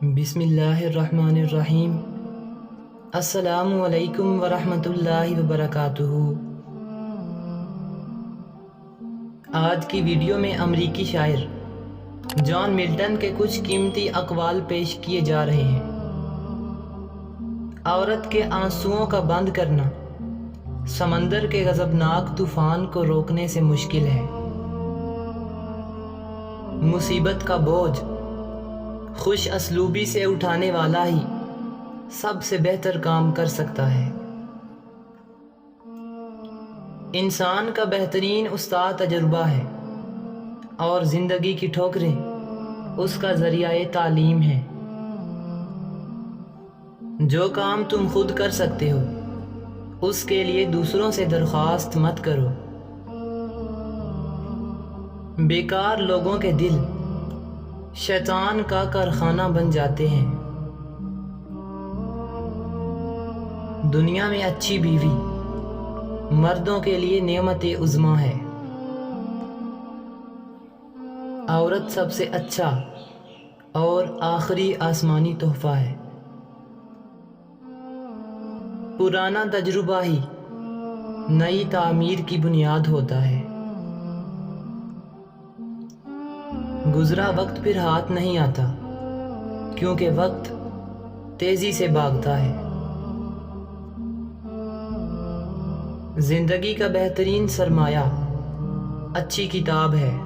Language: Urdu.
بسم اللہ الرحمن الرحیم۔ السلام علیکم ورحمۃ اللہ وبرکاتہ۔ آج کی ویڈیو میں امریکی شاعر جان ملٹن کے کچھ قیمتی اقوال پیش کیے جا رہے ہیں۔ عورت کے آنسوؤں کا بند کرنا سمندر کے غضبناک طوفان کو روکنے سے مشکل ہے۔ مصیبت کا بوجھ خوش اسلوبی سے اٹھانے والا ہی سب سے بہتر کام کر سکتا ہے۔ انسان کا بہترین استاد تجربہ ہے اور زندگی کی ٹھوکریں اس کا ذریعہ تعلیم ہے۔ جو کام تم خود کر سکتے ہو اس کے لیے دوسروں سے درخواست مت کرو۔ بیکار لوگوں کے دل شیطان کا کارخانہ بن جاتے ہیں۔ دنیا میں اچھی بیوی مردوں کے لیے نعمت عظمیٰ ہے۔ عورت سب سے اچھا اور آخری آسمانی تحفہ ہے۔ پرانا تجربہ ہی نئی تعمیر کی بنیاد ہوتا ہے۔ گزرا وقت پھر ہاتھ نہیں آتا کیونکہ وقت تیزی سے بھاگتا ہے۔ زندگی کا بہترین سرمایہ اچھی کتاب ہے۔